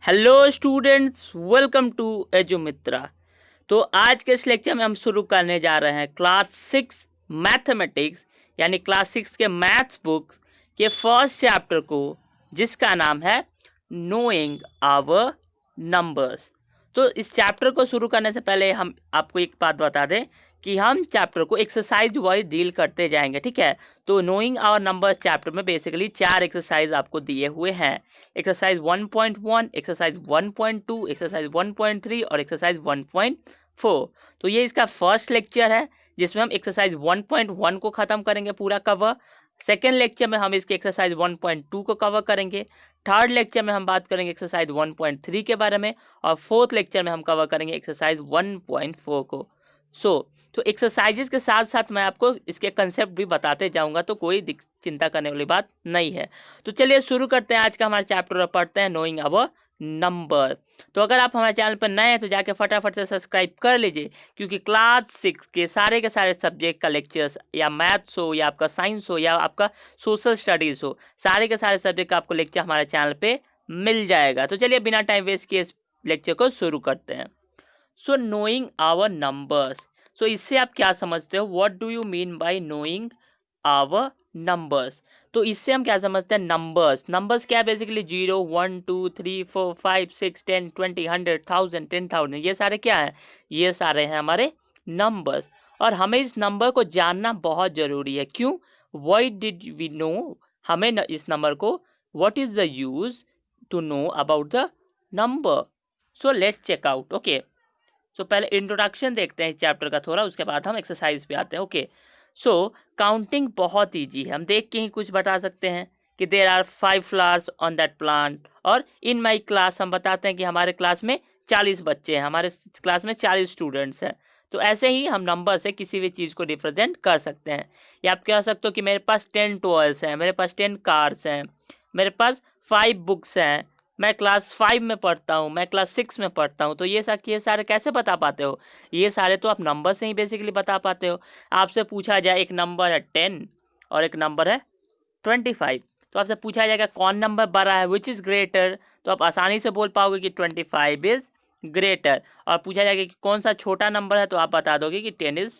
Hello students, welcome to Edumitra. तो आज के इस लेक्चर में हम शुरू करने जा रहे हैं क्लास 6 मैथमेटिक्स यानी क्लास 6 के मैथ्स बुक के फर्स्ट चैप्टर को, जिसका नाम है नोइंग आवर नंबर्स। तो इस चैप्टर को शुरू करने से पहले हम आपको एक बात बता दें कि हम चैप्टर को एक्सरसाइज वाइज डील करते जाएंगे, ठीक है। तो नोइंग आवर नंबर्स चैप्टर में बेसिकली 4 एक्सरसाइज आपको दिए हुए हैं। एक्सरसाइज 1.1, एक्सरसाइज 1.2, एक्सरसाइज 1.3 और एक्सरसाइज 1.4। तो ये इसका फर्स्ट लेक्चर है जिसमें हम एक्सरसाइज 1.1 को ख़त्म करेंगे पूरा कवर। सेकेंड लेक्चर में हम इसके एक्सरसाइज 1.2 को कवर करेंगे। थर्ड लेक्चर में हम बात करेंगे एक्सरसाइज 1.3 के बारे में और फोर्थ लेक्चर में हम कवर करेंगे एक्सरसाइज 1.4 को। तो एक्सरसाइजेस के साथ साथ मैं आपको इसके कंसेप्ट भी बताते जाऊंगा, तो कोई चिंता करने वाली बात नहीं है। तो चलिए शुरू करते हैं आज का हमारा चैप्टर और पढ़ते हैं नोइंग अवर नंबर। तो अगर आप हमारे चैनल पर नए हैं तो जाके फटाफट से सब्सक्राइब कर लीजिए, क्योंकि क्लास 6 के सारे सब्जेक्ट का लेक्चर्स, या मैथ्स हो या आपका साइंस हो या आपका सोशल स्टडीज़ हो, सारे के सारे सब्जेक्ट का आपको लेक्चर हमारे चैनल पर मिल जाएगा। तो चलिए बिना टाइम वेस्ट किए इस लेक्चर को शुरू करते हैं। So knowing our numbers, so इससे आप क्या समझते हो? What do you mean by knowing our numbers? तो इससे हम क्या समझते हैं? नंबर्स क्या है? बेसिकली 0, 1, 2, 3, 4, 5, 6, 10, 20, 100, 1000, 10,000, ये सारे क्या हैं? ये सारे हैं हमारे नंबर्स। और हमें इस नंबर को जानना बहुत ज़रूरी है। क्यों? Why did we know? हमें इस नंबर को, what is the use to know about the number? So let's check out. Okay, so पहले इंट्रोडक्शन देखते हैं इस चैप्टर का थोड़ा, उसके बाद हम एक्सरसाइज पे आते हैं। ओके, सो काउंटिंग बहुत ईजी है, हम देख के ही कुछ बता सकते हैं कि there are 5 flowers on that plant, और इन माई क्लास हम बताते हैं कि हमारे क्लास में 40 बच्चे हैं, हमारे क्लास में 40 स्टूडेंट्स हैं। तो ऐसे ही हम नंबर से किसी भी चीज़ को रिप्रेजेंट कर सकते हैं। या आप कह सकते हो कि मेरे पास 10 टॉयज हैं, मेरे पास 10 कार्स हैं, मेरे पास 5 बुक्स हैं, मैं क्लास 5 में पढ़ता हूँ, मैं क्लास 6 में पढ़ता हूँ। तो ये सारे कैसे बता पाते हो? ये सारे तो आप नंबर से ही बेसिकली बता पाते हो। आपसे पूछा जाए एक नंबर है 10 और एक नंबर है 25, तो आपसे पूछा जाएगा कौन नंबर बड़ा है, विच इज़ ग्रेटर, तो आप आसानी से बोल पाओगे कि 25 इज़ ग्रेटर। और पूछा जाएगा कि कौन सा छोटा नंबर है, तो आप बता दोगे कि 10 इज़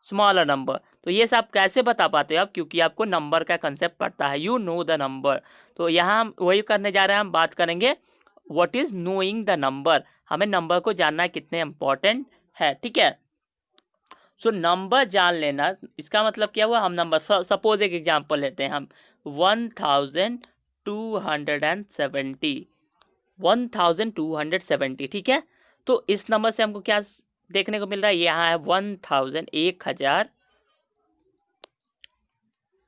स्मॉलर नंबर। तो ये सब कैसे बता पाते हो आप? क्योंकि आपको नंबर का कंसेप्ट पड़ता है, यू नो द नंबर। तो यहाँ हम वही करने जा रहे हैं, हम बात करेंगे what is knowing the number. हमें नंबर को जानना कितने इम्पोर्टेंट है, ठीक है। सो नंबर जान लेना, इसका मतलब क्या हुआ? हम नंबर, सपोज एक एग्जाम्पल लेते हैं हम, 1270, 1270, ठीक है। तो इस नंबर से हमको क्या देखने को मिल रहा है? यहाँ है 1000, 1000,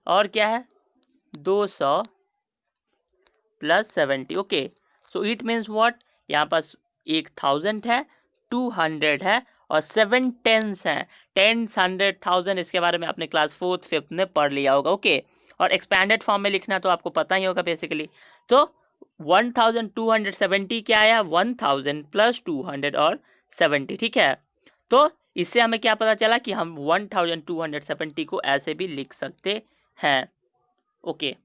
और क्या है 200 plus 70। Okay, so it means what? यहाँ पास 1000 है, 200 है और 7 टेंस हैं। 10, 100, 1000, इसके बारे में आपने क्लास 4th 5th में पढ़ लिया होगा। ओके, और एक्सपैंडेड फॉर्म में लिखना तो आपको पता ही होगा बेसिकली। तो 1270 क्या आया? 1000 प्लस 200 और 70, ठीक है। तो इससे हमें क्या पता चला कि हम 1270 को ऐसे भी लिख सकते हैं। ओके,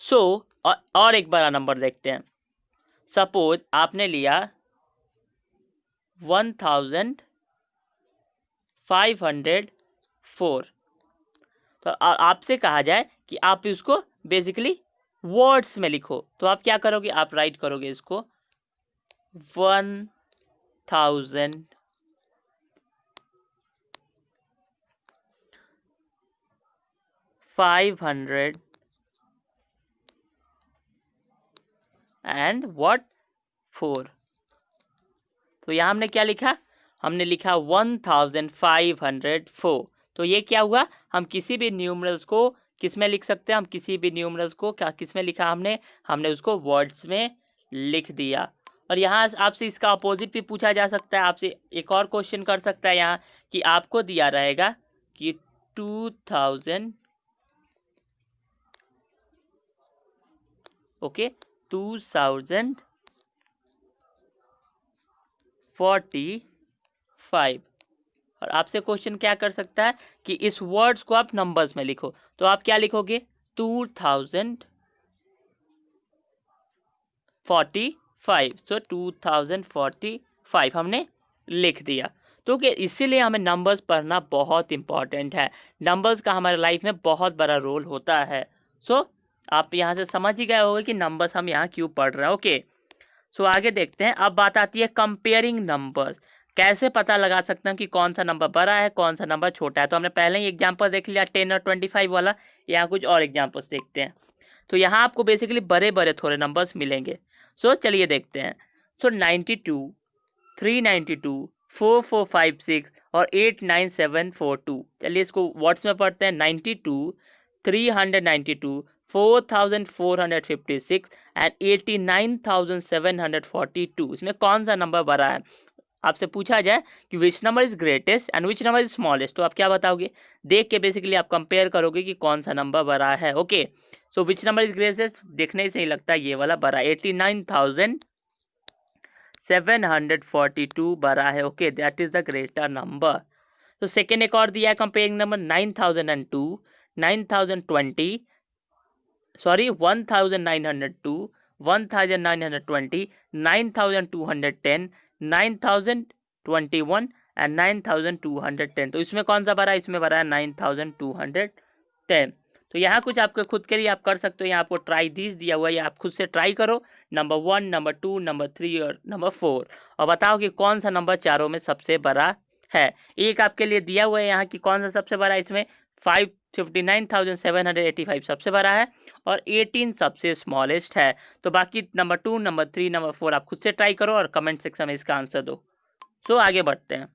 सो और एक बड़ा नंबर देखते हैं। सपोज आपने लिया 1504, तो आपसे कहा जाए कि आप इसको बेसिकली वर्ड्स में लिखो, तो आप क्या करोगे? आप राइट करोगे इसको 1500 एंड व्हाट 4। तो यहाँ हमने क्या लिखा? हमने लिखा 1504। तो ये क्या हुआ? हम किसी भी न्यूमरल्स को किस में लिख सकते हैं? हम किसी भी न्यूमरल्स को क्या किस में लिखा? हमने उसको वर्ड्स में लिख दिया। और यहाँ आपसे इसका अपोजिट भी पूछा जा सकता है। आपसे एक और क्वेश्चन कर सकता है यहाँ कि आपको दिया रहेगा कि 2000, ओके, 2045, और आपसे क्वेश्चन क्या कर सकता है कि इस वर्ड्स को आप नंबर्स में लिखो। तो आप क्या लिखोगे? 2000 2045, सो 2045 हमने लिख दिया। तो कि इसीलिए हमें नंबर्स पढ़ना बहुत इम्पॉर्टेंट है। नंबर्स का हमारे लाइफ में बहुत बड़ा रोल होता है। सो आप यहाँ से समझ ही गए होंगे कि नंबर्स हम यहाँ क्यों पढ़ रहे हैं। ओके, सो आगे देखते हैं। अब बात आती है कंपेयरिंग नंबर्स। कैसे पता लगा सकते हैं कि कौन सा नंबर बड़ा है, कौन सा नंबर छोटा है। तो हमने पहले ही एग्जांपल देख लिया 10 और 25 वाला। यहाँ कुछ और एग्जांपल्स देखते हैं। तो यहाँ आपको बेसिकली बड़े बड़े थोड़े नंबर्स मिलेंगे। सो चलिए देखते हैं। सो 92, 392, 4456 और 89742। चलिए इसको वर्ड्स में पढ़ते हैं। 92, 392, 4456 एंड 89,742। इसमें कौन सा नंबर बड़ा है। आपसे पूछा जाए कि which number is greatest and which number is smallest, तो आप क्या बताओगे। देख के बेसिकली आप कंपेयर करोगे कि कौन सा नंबर बड़ा है। Okay, so which number is greatest देखने से ही लगता है ये वाला बड़ा, 89,742 बड़ा है। Okay, that is the greater number. तो सेकेंड एक और दिया है कंपेयरिंग नंबर 9002, 9020, सॉरी 1902, 1920, 9210, 9021 एंड 9210। तो इसमें कौन सा भरा है, इसमें भरा है 9210। तो यहाँ कुछ आपके खुद के लिए आप कर सकते हो। यहाँ आपको ट्राई दिस दिया हुआ है, आप खुद से ट्राई करो। नंबर 1, नंबर 2, नंबर 3 और नंबर 4, और बताओ कि कौन सा नंबर चारों में सबसे बड़ा है। एक आपके लिए दिया हुआ है यहाँ कि कौन सा सबसे बड़ा है। इसमें 59,785 सबसे बड़ा है और 18 सबसे स्मॉलेस्ट है। तो बाकी नंबर 2, नंबर 3, नंबर 4 आप खुद से ट्राई करो और कमेंट सेक्शन में इसका आंसर दो। सो आगे बढ़ते हैं।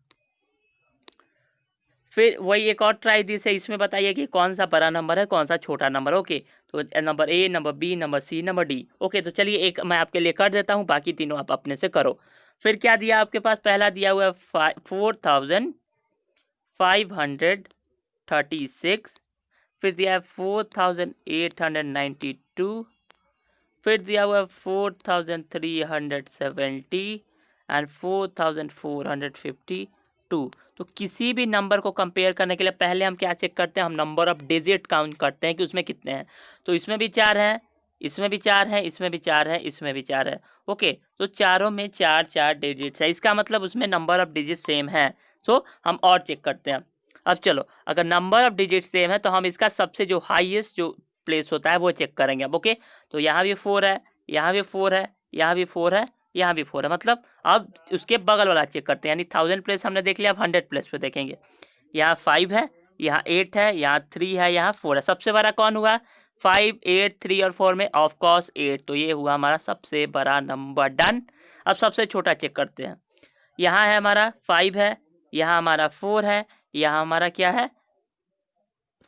फिर वही एक और ट्राई दी से, इसमें बताइए कि कौन सा बड़ा नंबर है, कौन सा छोटा नंबर। ओके, तो number A, number B, number C, number D. Okay, तो चलिए एक मैं आपके लिए कर देता हूँ, बाकी तीनों आप अपने से करो। फिर क्या दिया आपके पास, पहला दिया हुआ है 4,536, फिर दिया है 4,892, फिर दिया हुआ है 4,370 एंड 4,452। तो किसी भी नंबर को कंपेयर करने के लिए पहले हम क्या चेक करते हैं, हम नंबर ऑफ डिजिट काउंट करते हैं कि उसमें कितने हैं। तो इसमें भी 4 हैं, इसमें भी 4 हैं, इसमें भी 4 है, इसमें भी 4 है। ओके, तो चारों में 4 4 डिजिट्स है, इसका मतलब उसमें नंबर ऑफ डिजिट सेम है। तो हम और चेक करते हैं। अब चलो, अगर नंबर ऑफ डिजिट सेम है तो हम इसका सबसे जो हाईएस्ट जो प्लेस होता है वो चेक करेंगे अब। ओके, तो यहाँ भी 4 है, यहाँ भी 4 है, यहाँ भी 4 है, यहाँ भी 4 है। मतलब अब उसके बगल वाला चेक करते हैं, यानी 1000 प्लेस हमने देख लिया, अब 100 प्लेस पे देखेंगे। यहाँ 5 है, यहाँ 8 है, यहाँ 3 है, यहाँ 4 है। सबसे बड़ा कौन हुआ, 5, 8, 3 और 4 में ऑफ कोर्स 8। तो ये हुआ हमारा सबसे बड़ा नंबर। डन। अब सबसे छोटा चेक करते हैं। यहाँ है हमारा 5 है, यहाँ हमारा 4 है, यहाँ हमारा क्या है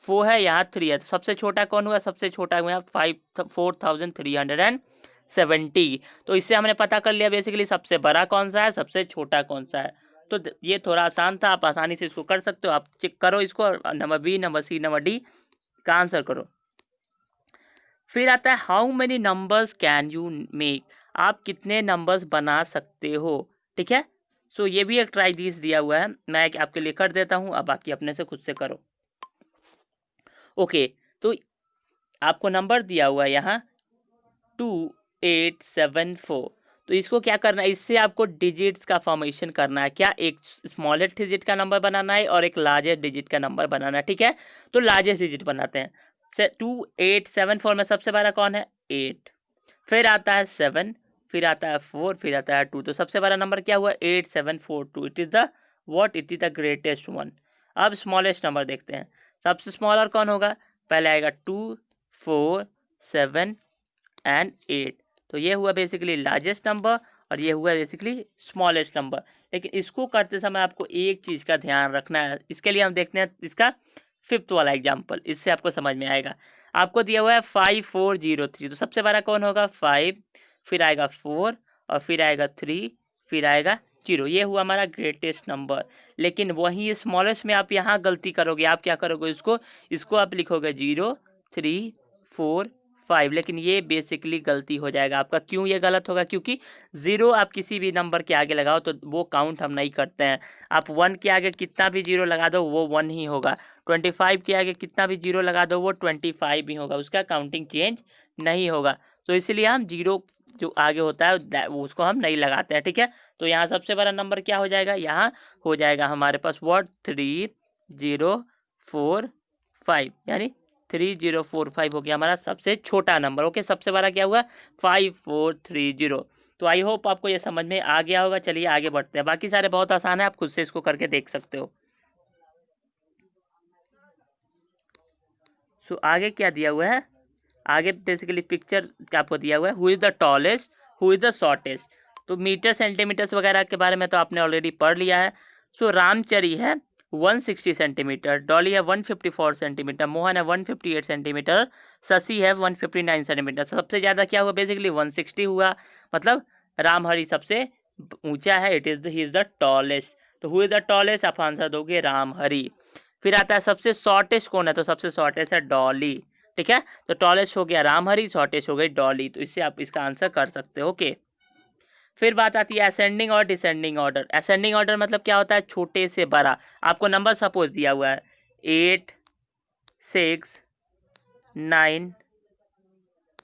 4 है, यहाँ 3 है। तो सबसे छोटा कौन हुआ, सबसे छोटा हुआ 4,370। तो इससे हमने पता कर लिया बेसिकली सबसे बड़ा कौन सा है, सबसे छोटा कौन सा है। तो ये थोड़ा आसान था, आप आसानी से इसको कर सकते हो। आप चेक करो इसको, number B, number C, number D का आंसर करो। फिर आता है how many numbers can you make, आप कितने नंबर्स बना सकते हो। ठीक है, सो ये भी एक ट्राई दिस दिया हुआ है, मैं आपके लिए कर देता हूँ, अब बाकी अपने से खुद से करो। ओके, तो आपको नंबर दिया हुआ है यहाँ 2874। तो इसको क्या करना है, इससे आपको डिजिट्स का फॉर्मेशन करना है। क्या, एक स्मॉलेस्ट डिजिट का नंबर बनाना है और एक लार्जेस्ट डिजिट का नंबर बनाना है। ठीक है, तो लार्जेस्ट डिजिट बनाते हैं। 2874 में सबसे बड़ा कौन है, 8, फिर आता है 7, फिर आता है 4, फिर आता है 2। तो सबसे बड़ा नंबर क्या हुआ, 8742। It is the what, it is the greatest one. अब स्मॉलेस्ट नंबर देखते हैं, सबसे स्मॉलर कौन होगा, पहले आएगा 2, 4, 7 एंड 8। तो ये हुआ बेसिकली लार्जेस्ट नंबर और ये हुआ बेसिकली स्मॉलेस्ट नंबर। लेकिन इसको करते समय आपको एक चीज़ का ध्यान रखना है। इसके लिए हम देखते हैं इसका 5th वाला एग्जाम्पल, इससे आपको समझ में आएगा। आपको दिया हुआ है 5403। तो सबसे बड़ा कौन होगा, 5, फिर आएगा 4 और फिर आएगा 3, फिर आएगा 0। ये हुआ हमारा ग्रेटेस्ट नंबर। लेकिन वहीं स्मॉलेस्ट में आप यहाँ गलती करोगे। आप क्या करोगे, इसको आप लिखोगे 0, 3, 4, 5। लेकिन ये बेसिकली गलती हो जाएगा आपका। क्यों ये गलत होगा, क्योंकि 0 आप किसी भी नंबर के आगे लगाओ तो वो काउंट हम नहीं करते हैं। आप 1 के आगे कितना भी 0 लगा दो वो 1 ही होगा। 25 के आगे कितना भी 0 लगा दो वो 25 ही होगा, उसका काउंटिंग चेंज नहीं होगा। तो इसलिए हम 0 जो आगे होता है वो उसको हम नहीं लगाते हैं, ठीक है। तो यहाँ सबसे बड़ा नंबर क्या हो जाएगा, यहाँ हो जाएगा हमारे पास व्हाट 3045, यानी 3045 हो गया हमारा सबसे छोटा नंबर। ओके, सबसे बड़ा क्या हुआ 5430। तो आई होप आपको ये समझ में आ गया होगा। चलिए आगे बढ़ते हैं, बाकी सारे बहुत आसान है, आप खुद से इसको करके देख सकते हो। सो आगे क्या दिया हुआ है, आगे बेसिकली पिक्चर आपको दिया हुआ है, who is the tallest, who is the shortest. तो मीटर सेंटीमीटर्स वगैरह के बारे में तो आपने ऑलरेडी पढ़ लिया है। सो रामचरी है 160 सेंटीमीटर, डॉली है 154 सेंटीमीटर, मोहन है 158 सेंटीमीटर, शशि है 159 सेंटीमीटर। सबसे ज़्यादा क्या हुआ बेसिकली 160 हुआ, मतलब रामहरि सबसे ऊंचा है, ही इज़ द टॉलेस्ट। तो हु इज़ द टॉलेस्ट आप आंसर दोगे रामहरि। फिर आता है सबसे शॉर्टेस्ट कौन है, तो सबसे शॉर्टेस्ट है डॉली, ठीक है। तो टॉलेस्ट हो गया रामहरि, शॉर्टेस्ट हो गई डॉली, तो इससे आप इसका आंसर कर सकते हो। ओके, फिर बात आती है असेंडिंग और डिसेंडिंग ऑर्डर। असेंडिंग ऑर्डर मतलब क्या होता है, छोटे से बड़ा। आपको नंबर सपोज दिया हुआ है 8 6 9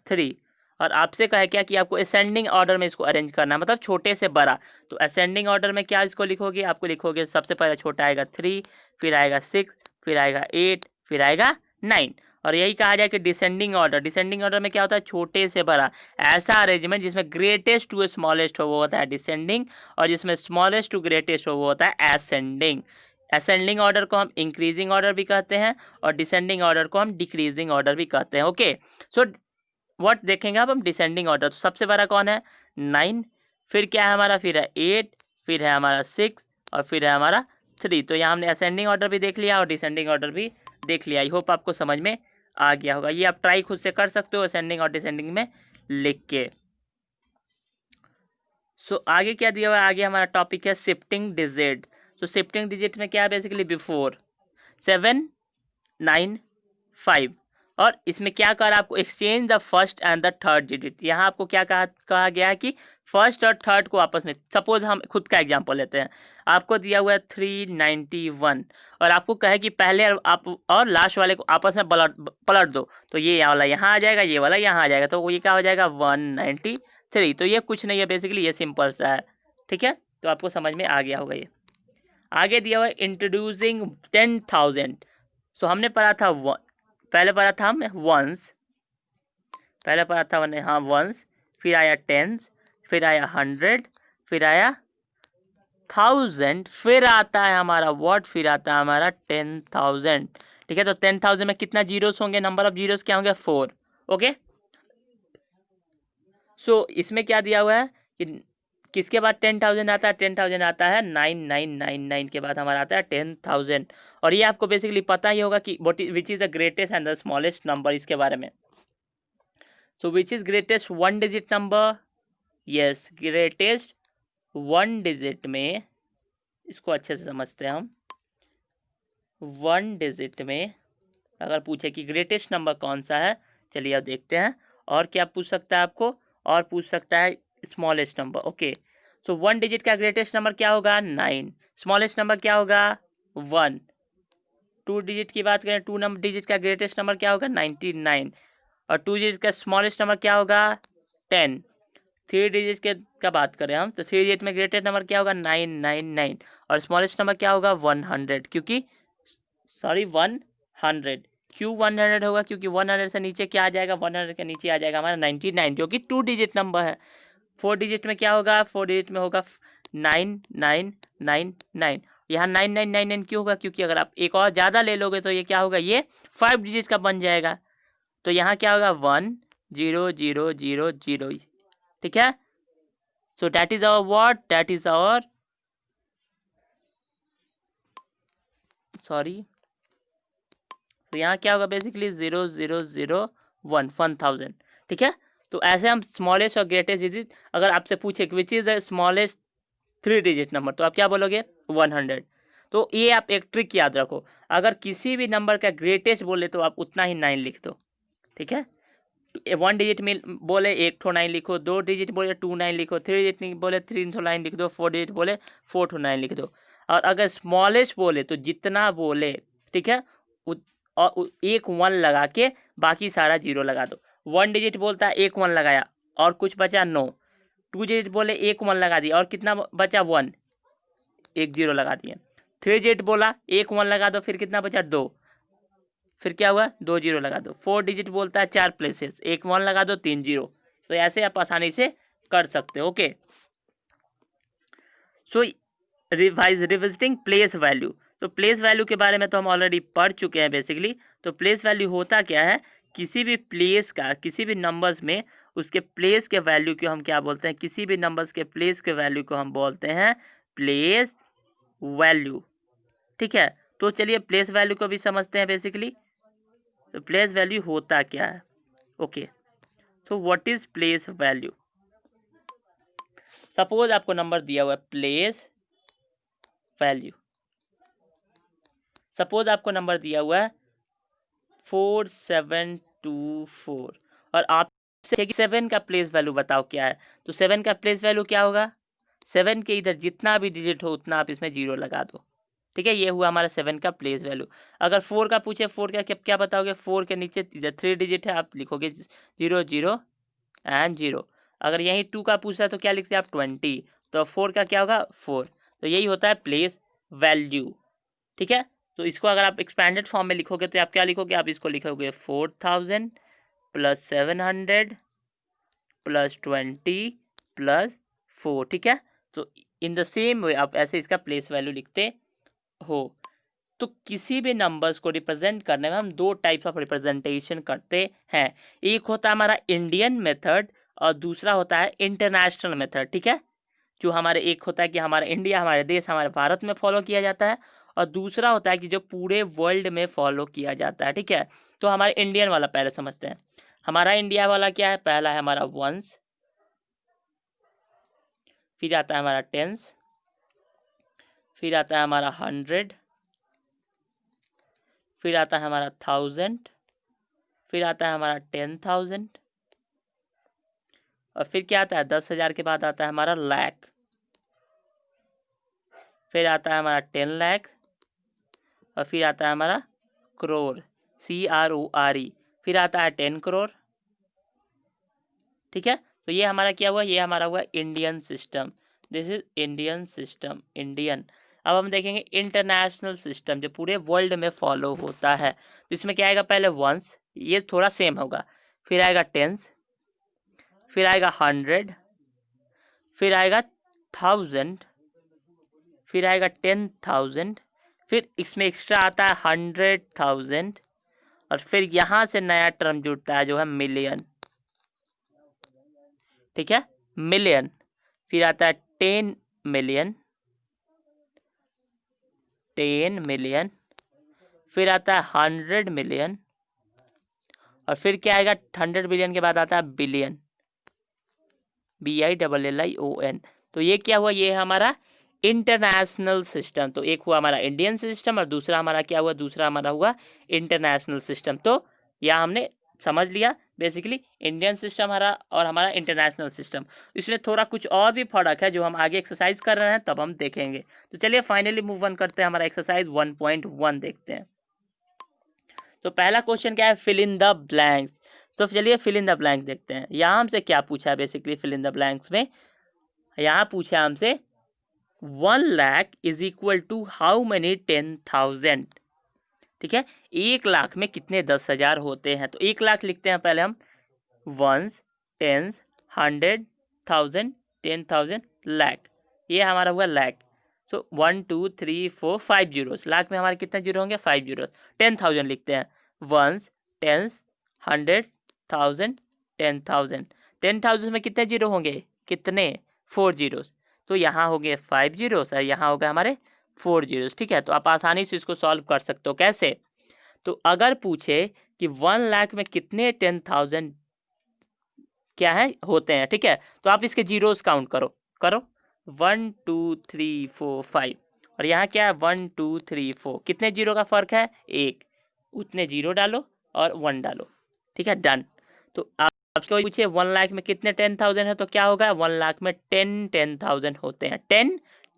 3, और आपसे कहा क्या कि आपको असेंडिंग ऑर्डर में इसको अरेंज करना है, मतलब छोटे से बड़ा। तो असेंडिंग ऑर्डर में क्या इसको लिखोगे, आपको लिखोगे सबसे पहले छोटा आएगा 3, फिर आएगा 6, फिर आएगा 8, फिर आएगा 9। और यही कहा जाए कि डिसेंडिंग ऑर्डर, डिसेंडिंग ऑर्डर में क्या होता है, छोटे से बड़ा। ऐसा अरेंजमेंट जिसमें ग्रेटेस्ट टू स्मॉलेस्ट हो वो होता है डिसेंडिंग, और जिसमें स्मॉलेस्ट टू ग्रेटेस्ट हो वो होता है असेंडिंग। असेंडिंग ऑर्डर को हम इंक्रीजिंग ऑर्डर भी कहते हैं, और डिसेंडिंग ऑर्डर को हम डिक्रीजिंग ऑर्डर भी कहते हैं। ओके, सो व्हाट देखेंगे अब हम डिसेंडिंग ऑर्डर। तो सबसे बड़ा कौन है 9, फिर क्या है हमारा, फिर है 8, फिर है हमारा 6, और फिर है हमारा 3। तो यहाँ हमने असेंडिंग ऑर्डर भी देख लिया और डिसेंडिंग ऑर्डर भी देख लिया। आई होप आपको समझ में आ गया होगा। ये आप ट्राई खुद से कर सकते हो असेंडिंग और डिसेंडिंग में लिख के। सो आगे क्या दिया हुआ है, आगे हमारा टॉपिक है शिफ्टिंग डिजिट। तो शिफ्टिंग डिजिट में क्या है बेसिकली बिफोर 7 9 5, और इसमें क्या कर आपको exchange the first and the third digit. यहाँ आपको क्या कहा गया है कि फर्स्ट और थर्ड को आपस में, सपोज हम खुद का एग्जांपल लेते हैं, आपको दिया हुआ है 391, और आपको कहे कि पहले आप और लास्ट वाले को आपस में पलट दो, तो ये वाला यहाँ आ जाएगा, ये वाला यहाँ आ जाएगा, तो ये क्या हो जाएगा 193। तो ये कुछ नहीं है बेसिकली, ये सिंपल सा है, ठीक है। तो आपको समझ में आ गया होगा। ये आगे दिया हुआ है इंट्रोड्यूसिंग 10,000। सो हमने पढ़ा था पहले पढ़ा था हम वंस, पहले पढ़ा था मैंने हाँ वंस, फिर आया टेंस, फिर आया 100, फिर आया 1000, फिर आता है हमारा व्हाट, फिर आता है हमारा 10,000, ठीक है। तो 10,000 में कितना जीरोस होंगे, नंबर ऑफ जीरोस क्या होंगे 4। ओके, सो इसमें क्या दिया हुआ है कि किसके बाद 10,000 आता है, 10,000 आता है 9999 के बाद हमारा आता है 10,000। और ये आपको बेसिकली पता ही होगा कि which is the greatest and the smallest number, इसके बारे में। So which is greatest 1 digit number, yes greatest 1 digit में, इसको अच्छे से समझते हैं हम। 1 डिजिट में अगर पूछे कि ग्रेटेस्ट नंबर कौन सा है, चलिए अब देखते हैं। और क्या पूछ सकता है आपको, और पूछ सकता है स्मॉलेस्ट नंबर। ओके, सो 1 डिजिट का ग्रेटेस्ट नंबर क्या होगा 9, स्मॉलेस्ट नंबर क्या होगा 1। 2 डिजिट की बात करें, 2 डिजिट का ग्रेटेस्ट नंबर क्या होगा 99, और 2 डिजिट का स्मॉलेस्ट नंबर क्या होगा 10। 3 डिजिट के का बात करें हम, तो 3 डिजिट में ग्रेटेस्ट नंबर क्या होगा 999, और स्मॉलेस्ट नंबर क्या होगा 100, क्योंकि सॉरी 100, क्यों 100 होगा, क्योंकि 100 से नीचे क्या आ जाएगा, 100 के नीचे आ जाएगा हमारा 99, जो कि 2 डिजिट नंबर है। 4 डिजिट में क्या होगा, 4 डिजिट में होगा 9999। यहाँ 9999 क्यों होगा, क्योंकि अगर आप एक और ज़्यादा ले लोगे तो ये क्या होगा, ये 5 डिजिट का बन जाएगा। तो यहाँ क्या होगा 10000, ठीक है। So that is our what, that is our sorry, तो यहाँ क्या होगा बेसिकली 0001, ठीक है। तो ऐसे हम स्मॉलेस्ट और ग्रेटेस्ट डिजिट, अगर आपसे पूछे which is the smallest 3 digit number, तो आप क्या बोलोगे 100। तो ये आप एक ट्रिक याद रखो, अगर किसी भी नंबर का ग्रेटेस्ट बोले तो आप उतना ही 9 लिख दो, ठीक है। 1 डिजिट में बोले 1 ठो 9 लिखो, 2 डिजिट बोले 2 9 लिखो, 3 डिजिट बोले 3 ठो 9 लिख दो, 4 डिजिट बोले 4 ठो 9 लिख दो। और अगर स्मॉलेस्ट बोले तो जितना बोले, ठीक है, और एक 1 लगा के बाकी सारा 0 लगा दो। 1 डिजिट बोलता है, एक 1 लगाया, और कुछ बचा 9। 2 डिजिट बोले, एक 1 लगा दिया, और कितना बचा 1, एक 0 लगा दिया। 3 डिजिट बोला, एक 1 लगा दो, फिर कितना बचा 2, फिर क्या हुआ 2 0 लगा दो। 4 डिजिट बोलता है 4 प्लेसेस, एक 1 लगा दो, 3 0। तो ऐसे आप आसानी से कर सकते हो। ओके, सो रिविजिटिंग प्लेस वैल्यू। तो प्लेस वैल्यू के बारे में तो हम ऑलरेडी पढ़ चुके हैं बेसिकली। तो प्लेस वैल्यू होता क्या है, किसी भी प्लेस का, किसी भी नंबर्स में उसके प्लेस के वैल्यू को हम क्या बोलते हैं, किसी भी नंबर्स के प्लेस के वैल्यू को हम बोलते हैं प्लेस वैल्यू। ठीक है, तो चलिए प्लेस वैल्यू को भी समझते हैं बेसिकली। तो प्लेस वैल्यू होता क्या है। ओके, तो what is place value. Suppose आपको नंबर दिया हुआ है प्लेस वैल्यू, सपोज आपको नंबर दिया हुआ है 4724 और आप 7 का प्लेस वैल्यू बताओ क्या है। तो 7 का प्लेस वैल्यू क्या होगा, 7 के इधर जितना भी डिजिट हो उतना आप इसमें 0 लगा दो। ठीक है, ये हुआ हमारा 7 का प्लेस वैल्यू। अगर 4 का पूछे, 4 का क्या बताओगे, 4 के नीचे इधर 3 डिजिट है, आप लिखोगे 0 0 एंड 0। अगर यही 2 का पूछता है तो क्या लिखते हैं आप 20, तो 4 का क्या होगा 4। तो यही होता है प्लेस वैल्यू। ठीक है, तो इसको अगर आप एक्सपैंडेड फॉर्म में लिखोगे तो आप क्या लिखोगे, आप इसको लिखोगे 4000 प्लस 700 प्लस 20 प्लस 4। ठीक है, तो इन द सेम वे आप ऐसे इसका प्लेस वैल्यू लिखते हो। तो किसी भी नंबर्स को रिप्रेजेंट करने में हम दो टाइप्स ऑफ रिप्रेजेंटेशन करते हैं। एक होता है हमारा इंडियन मेथड और दूसरा होता है इंटरनेशनल मेथड। ठीक है, जो हमारे एक होता है कि हमारा इंडिया, हमारे देश, हमारे भारत में फॉलो किया जाता है, और दूसरा होता है कि जो पूरे वर्ल्ड में फॉलो किया जाता है। ठीक है, तो हमारे इंडियन वाला पहले समझते हैं। हमारा इंडिया वाला क्या है, पहला है हमारा वंस, फिर आता है हमारा टेंस, फिर आता है हमारा 100, फिर आता है हमारा 1000, फिर आता है हमारा 10,000, और फिर क्या आता है 10,000 के बाद आता है हमारा लाख, फिर आता है हमारा 10 लाख, और फिर आता है हमारा करोड़, CRORE, फिर आता है 10 करोड़। ठीक है, तो ये हमारा क्या हुआ, ये हमारा हुआ Indian system. This is Indian system, Indian. अब हम देखेंगे इंटरनेशनल सिस्टम जो पूरे वर्ल्ड में फॉलो होता है। तो इसमें क्या आएगा, पहले वंस, ये थोड़ा सेम होगा, फिर आएगा टेंस, फिर आएगा 100, फिर आएगा 1000, फिर आएगा 10,000, फिर इसमें एक्स्ट्रा आता है 100,000, और फिर यहाँ से नया टर्म जुड़ता है जो है मिलियन। ठीक है, मिलियन, फिर आता है 10 मिलियन, 10 मिलियन, फिर आता है 100 मिलियन, और फिर क्या आएगा 100 बिलियन के बाद आता है बिलियन, BILLION। तो ये क्या हुआ, ये है हमारा इंटरनेशनल सिस्टम। तो एक हुआ हमारा इंडियन सिस्टम और दूसरा हमारा क्या हुआ, दूसरा हमारा हुआ इंटरनेशनल सिस्टम। तो यह हमने समझ लिया बेसिकली इंडियन सिस्टम हमारा और हमारा इंटरनेशनल सिस्टम। इसमें थोड़ा कुछ और भी फर्क है जो हम आगे एक्सरसाइज कर रहे हैं तब हम देखेंगे। तो चलिए फाइनली मूव ऑन करते हैं, हमारा एक्सरसाइज 1.1 देखते हैं। तो पहला क्वेश्चन क्या है, फिल इन द ब्लैंक्स। तो चलिए फिल इन द ब्लैंक देखते हैं। यहाँ हमसे क्या पूछा है basically, fill in the blanks में यहाँ पूछा हमसे 1 lakh is equal to how many 10,000। ठीक है, 1 लाख में कितने 10,000 होते हैं। तो 1 लाख लिखते हैं पहले हम, वंस, टेंस, 100, 1000, 10,000, लाख, ये हमारा हुआ लाख। सो 1 2 3 4 5 जीरोस, लाख में हमारे कितने जीरो होंगे 5 जीरो। 10,000 लिखते हैं, वंस, टेंस, 100, 1000, 10,000। 10,000 में कितने जीरो होंगे, कितने 4 जीरोस। तो यहाँ हो गए 5 जीरोस और यहाँ हो गए हमारे 4 जीरोस। ठीक है, तो आप आसानी से इसको सॉल्व कर सकते हो। कैसे, तो अगर पूछे कि 1 लाख में कितने 10,000 क्या है होते हैं, ठीक है, तो आप इसके जीरोस काउंट करो करो 1 2 3 4 5, और यहाँ क्या है 1 2 3 4, कितने जीरो का फर्क है, एक, उतने जीरो डालो और 1 डालो। ठीक है, डन। तो आपको पूछे 1 लाख में कितने 10,000 है, तो क्या होगा 1 लाख में 10,000 होते हैं।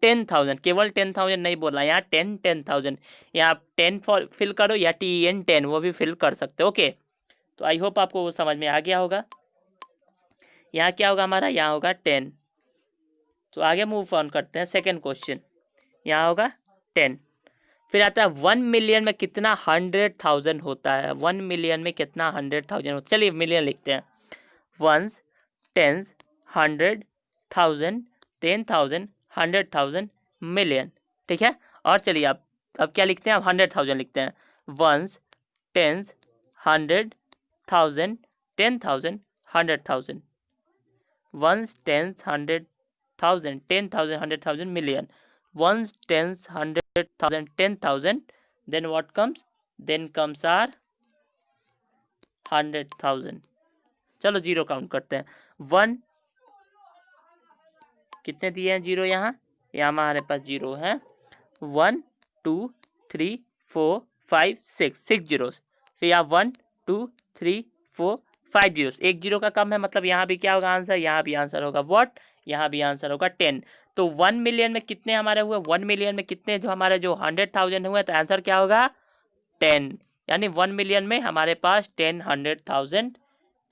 10,000, केवल 10,000 नहीं बोलना, यहाँ 10,000, यहाँ 10 फिल करो या TN 10 वो भी फिल कर सकते हो। ओके, तो आई होप आपको वो समझ में आ गया होगा। यहाँ क्या होगा हमारा, यहाँ होगा 10। तो आगे मूव ऑन करते हैं। सेकेंड क्वेश्चन, यहाँ होगा 10। फिर आता है 1 मिलियन में कितना 100,000 होता है। 1 मिलियन में कितना 100,000 होता है। चलिए मिलियन लिखते हैं। 1s, 10s, 100,000, 10,000, 100,000, million. ठीक है। और चलिए अब क्या लिखते हैं, अब 100,000 लिखते हैं। 1s, 10s, 100,000, 10,000, 100,000। 1s, 10s, 100,000, 10,000, 100,000, million. 1s, 10s, 100,000, 10,000. Then what comes? Then comes our 100,000. चलो जीरो काउंट करते हैं। 1 कितने दिए हैं जीरो यहाँ हमारे पास जीरो है। 1 2 3 4 5 6 जीरोस। फिर यहाँ 1 2 3 4 5 जीरोस। एक जीरो का कम है, मतलब यहाँ भी क्या होगा आंसर, यहाँ भी आंसर होगा व्हाट, यहाँ भी आंसर होगा 10। तो 1 मिलियन में कितने हमारे हुए, 1 मिलियन में कितने जो हमारे जो 100,000 हुए, तो आंसर क्या होगा 10। यानी 1 मिलियन में हमारे पास 10 100,000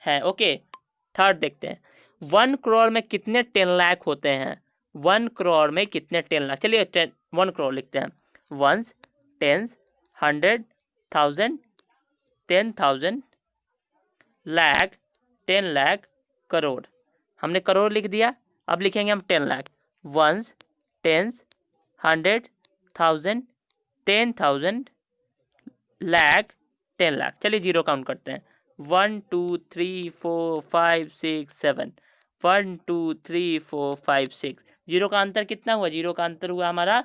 है। ओके, थर्ड देखते हैं। 1 करोड़ में कितने 10 लाख होते हैं। 1 करोड़ में कितने 10 लाख, चलिए 1 करोड़ लिखते हैं। 1s, 10s, 100,000, 10,000, lakh, 10 lakh, crore. हमने करोड़ लिख दिया, अब लिखेंगे हम 10 लाख। 1s, 10s, 100,000, 10,000, lakh, 10 lakh. चलिए जीरो काउंट करते हैं। 1 2 3 4 5 6 7। 1 2 3 4 5 6। जीरो का अंतर कितना हुआ, जीरो का अंतर हुआ हमारा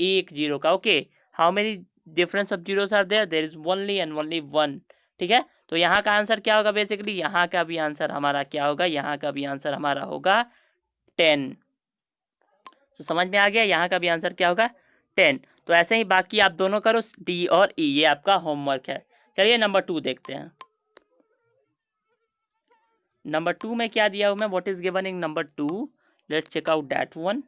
एक जीरो का। Okay, how many difference of zeros are there, there is only and only 1। ठीक है, तो यहाँ का आंसर क्या होगा, बेसिकली यहाँ का भी आंसर हमारा क्या होगा, यहाँ का भी आंसर हमारा होगा 10। तो समझ में आ गया, यहाँ का भी आंसर क्या होगा 10। तो ऐसे ही बाकी आप दोनों करो, डी और ई, ये आपका होमवर्क है। चलिए नंबर 2 देखते हैं। नंबर 2 में क्या दिया हूं मैं, what is given in number 2, let's check out that one.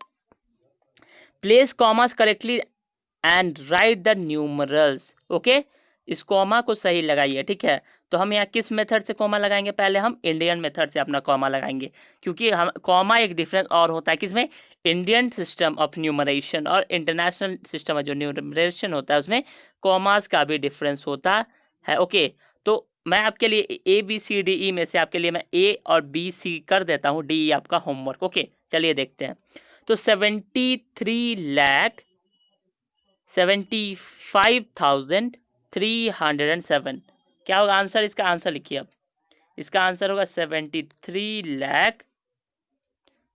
Place commas correctly and write the numerals. Okay, इस कॉमा को सही लगाइए। ठीक है, तो हम यहाँ किस मेथड से कॉमा लगाएंगे, पहले हम इंडियन मेथड से अपना कॉमा लगाएंगे, क्योंकि हम कॉमा एक डिफरेंस और होता है किसमें, इंडियन सिस्टम ऑफ न्यूमरेशन और इंटरनेशनल सिस्टम जो न्यूमरेशन होता है उसमें कॉमास का भी डिफरेंस होता है। ओके, तो मैं आपके लिए A B C D E में से आपके लिए मैं ए और बी सी कर देता हूँ, डी आपका होमवर्क। ओके, चलिए देखते हैं। तो 73,75,307 क्या होगा आंसर, इसका आंसर लिखिए। अब इसका आंसर होगा 73 लाख,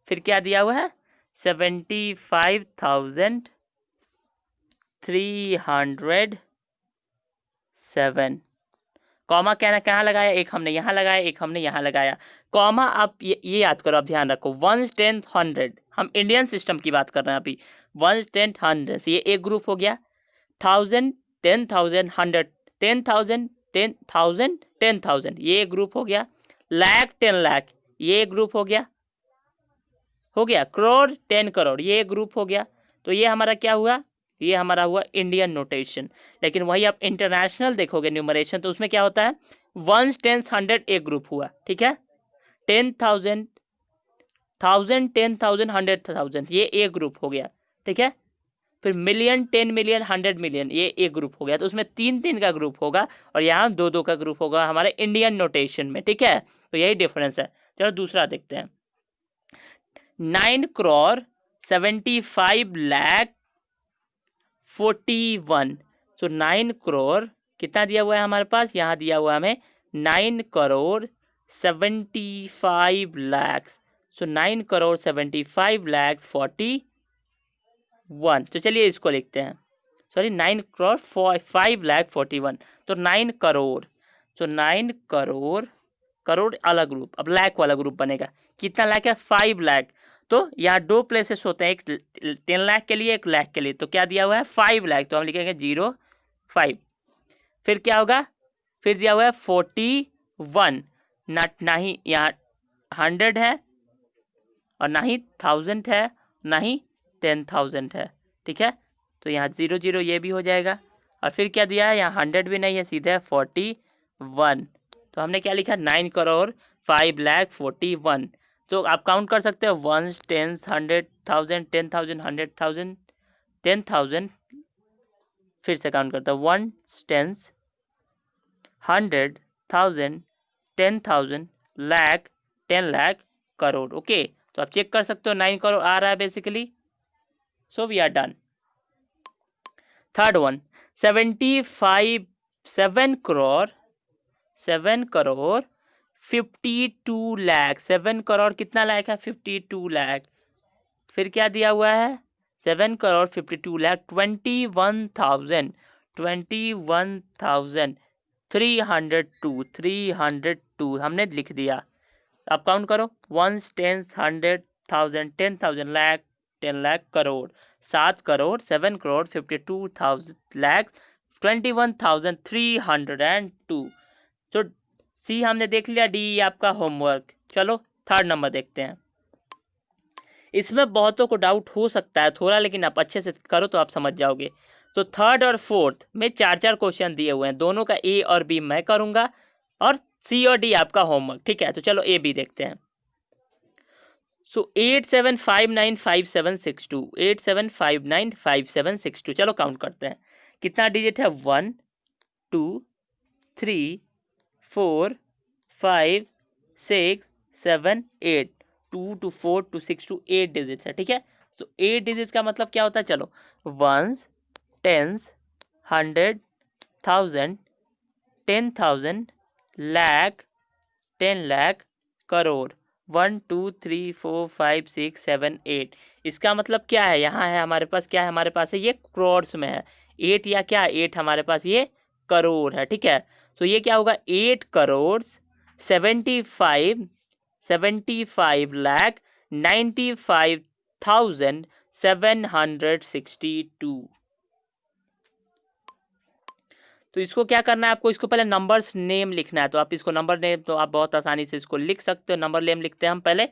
फिर क्या दिया हुआ है 75,307। कॉमा कहना कहाँ लगाया, एक हमने यहाँ लगाया, एक हमने यहाँ लगाया। कॉमा आप ये याद करो, आप ध्यान रखो। 1s, 10s, 100, हम इंडियन सिस्टम की बात कर रहे हैं अभी। 1s, 10s, 100 ये एक ग्रुप हो गया। 1000, 10,000, 100, 10,000, 10,000, 10,000 ये एक ग्रुप हो गया। लाख, 10 लाख ये एक ग्रुप हो गया। करोड़, 10 करोड़ ये एक ग्रुप हो गया। तो ये हमारा क्या हुआ, ये हमारा हुआ इंडियन नोटेशन। लेकिन वही आप इंटरनेशनल देखोगे न्यूमरेशन, तो उसमें क्या होता है 1s, 10s, 100 एक ग्रुप हुआ। ठीक है, 10,000, 1000, 10,000, 100,000 ये एक ग्रुप हो गया। ठीक है, फिर मिलियन, 10 मिलियन, 100 मिलियन ये एक ग्रुप हो गया। तो उसमें 3-3 का ग्रुप होगा और यहाँ 2-2 का ग्रुप होगा हमारे इंडियन नोटेशन में। ठीक है, तो यही डिफरेंस है। चलो दूसरा देखते हैं। 9 करोड़ 75 लाख 41। तो 9 करोड़ कितना दिया हुआ है हमारे पास, यहाँ दिया हुआ है हमें 9 करोड़ 75 लाख। सो 9 करोड़ 75 लाख 41। तो चलिए इसको लिखते हैं, सॉरी 9 करोड़ 5 लाख 41। तो 9 करोड़, तो 9 करोड़, करोड़ अलग ग्रुप, अब लाख वाला ग्रुप बनेगा। कितना लाख है 5 लाख। तो यहाँ 2 प्लेसेस होते हैं, एक 10 लाख के लिए, एक लाख के लिए। तो क्या दिया हुआ है 5 लाख, तो हम लिखेंगे 05। फिर क्या होगा, फिर दिया हुआ है 41, ना ही यहाँ 100 है और ना ही 1000 है, ना ही 10,000 है। ठीक है, तो यहाँ 00 ये भी हो जाएगा। और फिर क्या दिया है, यहाँ 100 भी नहीं है, सीधा है 41। तो हमने क्या लिखा 9 करोड़ 5,41,000। तो आप काउंट कर सकते हो 1s, 10s, 100,000, 10,000, 100,000, 10,000। फिर से काउंट करता हूँ 1s, 10s, 100,000, 10,000, lakh, 10 lakh, crore. Okay, तो आप चेक कर सकते हो 9 करोड़ आ रहा है basically. So we are done. Third one 7 crore 52 lakh. 7 crore कितना लाख है? 52 लाख। फिर क्या दिया हुआ है? 7 करोड़ 52 लाख 21,302 हमने लिख दिया। अब काउंट करो 1s, 10s, 100,000, 10,000, लाख, 10 लाख, करोड़। 7 करोड़ 7 करोड़ 52,000 लाख 21,302। तो सी हमने देख लिया, डी आपका होमवर्क। चलो थर्ड नंबर देखते हैं। इसमें बहुतों को डाउट हो सकता है थोड़ा, लेकिन आप अच्छे से करो तो आप समझ जाओगे। तो थर्ड और फोर्थ में 4-4 क्वेश्चन दिए हुए हैं, दोनों का ए और बी मैं करूंगा और सी और डी आपका होमवर्क। ठीक है, तो चलो ए बी देखते हैं। सो 87595762, 87595762। चलो काउंट करते हैं कितना डिजिट है। 1 2 3 4 5 6 7 8, 2 to 4 to 6 to 8 डिजिट है। ठीक है, तो 8 डिजिट का मतलब क्या होता है? चलो 1s, 10s, 100,000, 10,000, लाख, 10 लाख, करोड़। 1 2 3 4 5 6 7 8। इसका मतलब क्या है? यहाँ है हमारे पास, क्या है हमारे पास है? ये करोड़ में है। 8 या क्या? 8 हमारे पास ये करोड़ है। ठीक है, तो ये क्या होगा? 8 करोड़ 75 लाख 95,762। तो इसको क्या करना है आपको? इसको पहले नंबर्स नेम लिखना है। तो आप इसको नंबर नेम, तो आप बहुत आसानी से इसको लिख सकते हो। नंबर नेम लिखते हैं हम पहले।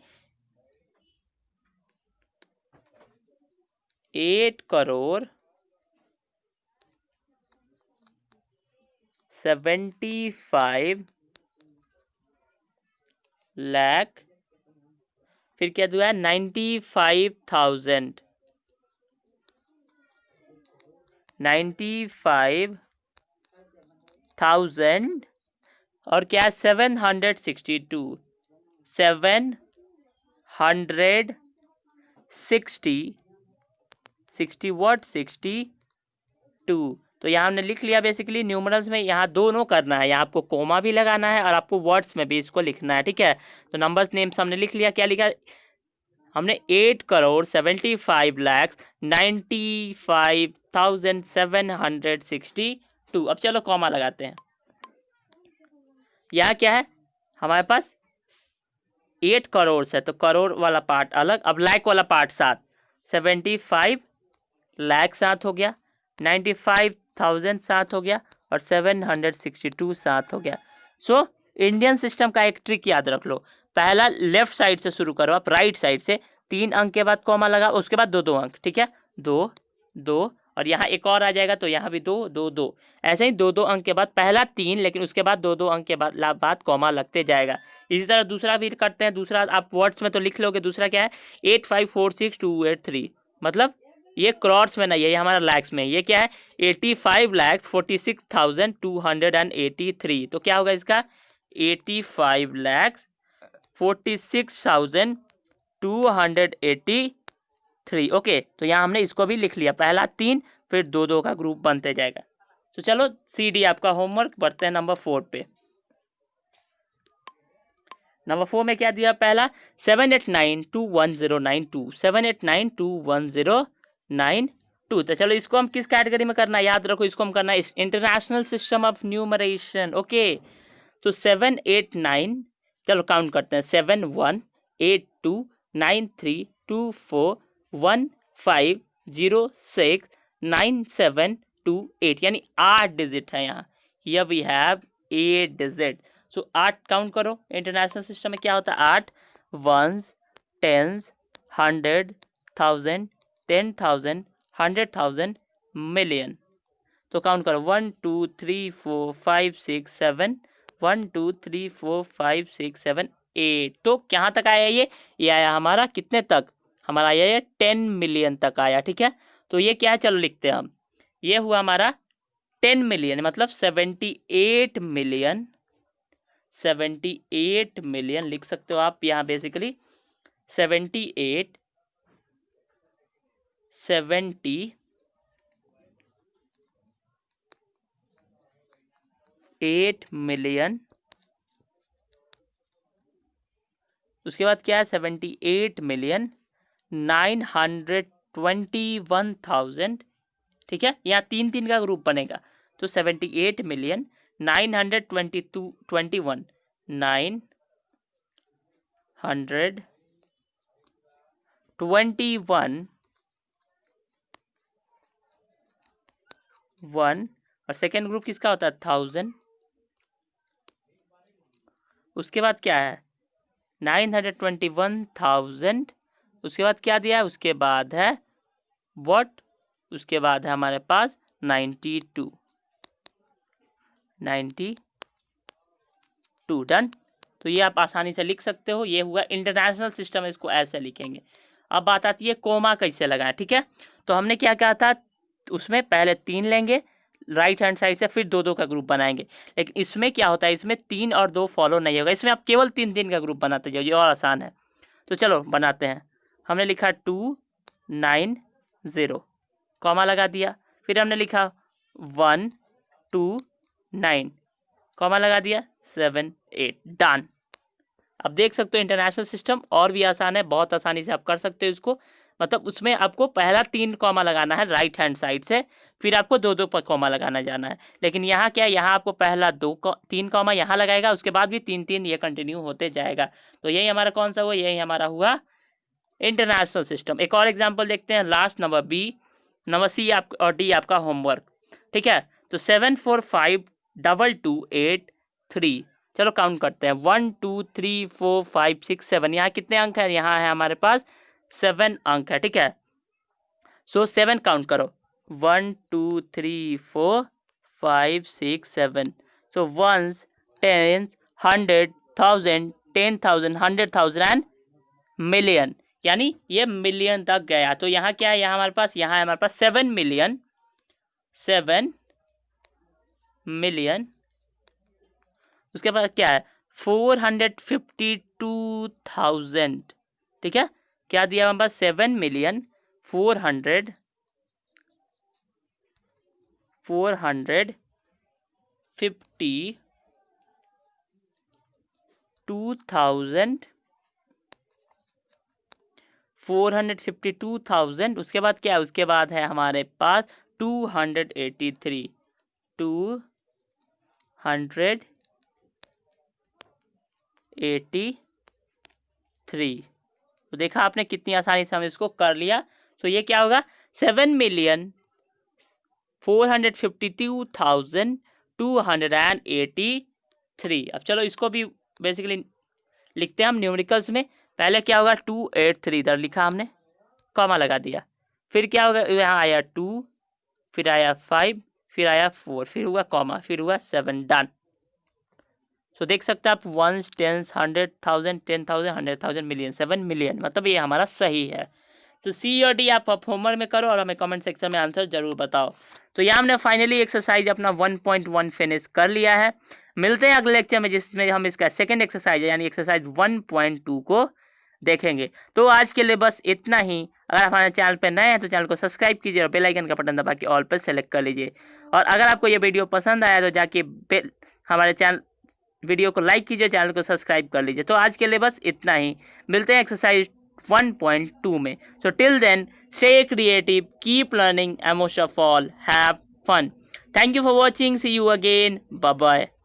8 करोड़ 75 लाख, फिर क्या दिया है? 95,000, 95,000 और क्या? 762, 760 व्हाट? 62। तो यहाँ हमने लिख लिया बेसिकली न्यूमरल्स में। यहाँ दोनों करना है, यहाँ आपको कोमा भी लगाना है और आपको वर्ड्स में भी इसको लिखना है। ठीक है, तो नंबर्स नेम्स हमने लिख लिया। क्या लिखा हमने? 8 करोड़ 75 लाख 95,762। अब चलो कॉमा लगाते हैं। यहाँ क्या है हमारे पास? 8 करोड़ है तो करोड़ वाला पार्ट अलग, अब लाख वाला पार्ट साथ। 75 लाख साथ हो गया, 95,000 साथ हो गया और 762 साथ हो गया। सो इंडियन सिस्टम का एक ट्रिक याद रख लो। पहला लेफ्ट साइड से शुरू करो आप, राइट साइड से। 3 अंक के बाद कॉमा लगा, उसके बाद 2-2 अंक। ठीक है, 2 2 और यहाँ एक और आ जाएगा, तो यहाँ भी 2 2 2। ऐसे ही 2-2 अंक के बाद पहला 3, लेकिन उसके बाद 2-2 अंक के बाद कॉमा लगते जाएगा। इसी तरह दूसरा भी करते हैं। दूसरा आप वर्ड्स में तो लिख लोगे। दूसरा क्या है? 8546,283, मतलब ये क्रॉर्स में नहीं है, ये हमारा लैक्स में। ये क्या है? 85,46,283। तो क्या होगा इसका? 85,46,283। ओके, तो यहाँ हमने इसको भी लिख लिया। पहला 3, फिर 2-2 का ग्रुप बनते जाएगा। तो चलो सी डी आपका होमवर्क। बढ़ते हैं नंबर 4 पे। नंबर 4 में क्या दिया? पहला 789210992, 789210992। तो चलो इसको हम किस कैटेगरी में करना है? याद रखो, इसको हम करना है international system of numeration. Okay, तो 789, चलो काउंट करते हैं। 7182932415069728, यानी 8 डिजिट है यहाँ। Here we have 8 digit. So 8 count करो। इंटरनेशनल सिस्टम में क्या होता है? 8 1s, 10s, 100,000, 10,000, 100,000, मिलियन। तो काउंट करो 1 2 3 4 5 6 7 1 2 3 4 5 6 7 8। तो कहाँ तक आया ये आया हमारा कितने तक, हमारा आया ये 10 मिलियन तक आया। ठीक है, तो ये क्या है, चलो लिखते हैं हम। ये हुआ हमारा 10 मिलियन, मतलब 78 मिलियन, 78 मिलियन लिख सकते हो आप यहाँ बेसिकली 78 मिलियन। उसके बाद क्या है 78 मिलियन 921,000। ठीक है, यहाँ तीन तीन का ग्रुप बनेगा, तो 78 मिलियन 921 और सेकेंड ग्रुप किसका होता है 1000। उसके बाद क्या है 921,000। उसके बाद क्या दिया है, उसके बाद है व्हाट, उसके बाद है हमारे पास 92 डन। तो ये आप आसानी से लिख सकते हो, ये हुआ इंटरनेशनल सिस्टम, इसको ऐसे लिखेंगे। अब बात आती है कोमा कैसे लगाएं। ठीक है, तो हमने क्या कहा था, उसमें पहले 3 लेंगे राइट हैंड साइड से, फिर 2 का ग्रुप बनाएंगे। लेकिन इसमें क्या होता है, इसमें 3 और 2 फॉलो नहीं होगा, इसमें आप केवल 3 का ग्रुप बनाते जाओ, ये और आसान है। तो चलो बनाते हैं। हमने लिखा 2 9 0 कॉमा लगा दिया, फिर हमने लिखा 1 2 9 कॉमा लगा दिया 7 8 डन। अब देख सकते हो इंटरनेशनल सिस्टम और भी आसान है, बहुत आसानी से आप कर सकते हो इसको। मतलब उसमें आपको पहला 3 कॉमा लगाना है राइट हैंड साइड से, फिर आपको 2 पर कॉमा लगाना जाना है। लेकिन यहाँ क्या है, यहाँ आपको पहला 3 कॉमा यहाँ लगाएगा, उसके बाद भी 3 ये कंटिन्यू होते जाएगा। तो यही हमारा कौन सा हुआ, यही हमारा हुआ इंटरनेशनल सिस्टम। एक और एग्जाम्पल देखते हैं, last number B, number C और डी आपका होमवर्क। ठीक है, तो 7 4 5 2 2 8 3। चलो काउंट करते हैं 1 2 3 4 5 6 7। यहाँ कितने अंक है, यहाँ है हमारे पास 7 अंक है। ठीक है, सो 7 काउंट करो 1 2 3 4 5 6 7। सो 1s 10s 100 1000 10,000 100,000 एंड मिलियन, यानी ये मिलियन तक गया। तो यहाँ क्या है, यहाँ हमारे पास, यहाँ है हमारे पास 7 मिलियन उसके बाद क्या है 452,000। ठीक है, क्या दिया हमारे पास 7,452,000 452,000। उसके बाद क्या है, उसके बाद है हमारे पास 283 तो देखा आपने कितनी आसानी से हम इसको कर लिया। तो ये क्या होगा 7,452,283। अब चलो इसको भी बेसिकली लिखते हैं हम न्यूमेरिकल्स में। पहले क्या होगा 283 इधर लिखा हमने, कॉमा लगा दिया, फिर क्या होगा यहाँ आया 2, फिर आया 5, फिर आया 4, फिर हुआ कॉमा, फिर हुआ 7 डन। सो देख सकते हैं आप 1s 10s 100,000 10,000 100,000 मिलियन 7 मिलियन, मतलब ये हमारा सही है। तो सी और डी आप होमवर्क में करो और हमें कमेंट सेक्शन में आंसर जरूर बताओ। तो यहाँ हमने फाइनली एक्सरसाइज अपना 1.1 फिनिश कर लिया है। मिलते हैं अगले लेक्चर में जिसमें हम इसका सेकंड एक्सरसाइज है यानी एक्सरसाइज 1.2 को देखेंगे। तो आज के लिए बस इतना ही। अगर आप हमारे चैनल पर नए हैं तो चैनल को सब्सक्राइब कीजिए और बेल आइकन का बटन दबा के ऑल पर सेलेक्ट कर लीजिए। और अगर आपको ये वीडियो पसंद आया तो जाके हमारे चैनल वीडियो को लाइक कीजिए, चैनल को सब्सक्राइब कर लीजिए। तो आज के लिए बस इतना ही, मिलते हैं एक्सरसाइज 1.2 में। So till then, stay creative, keep learning, and most of all, have fun. Thank you for watching. See you again. Bye bye.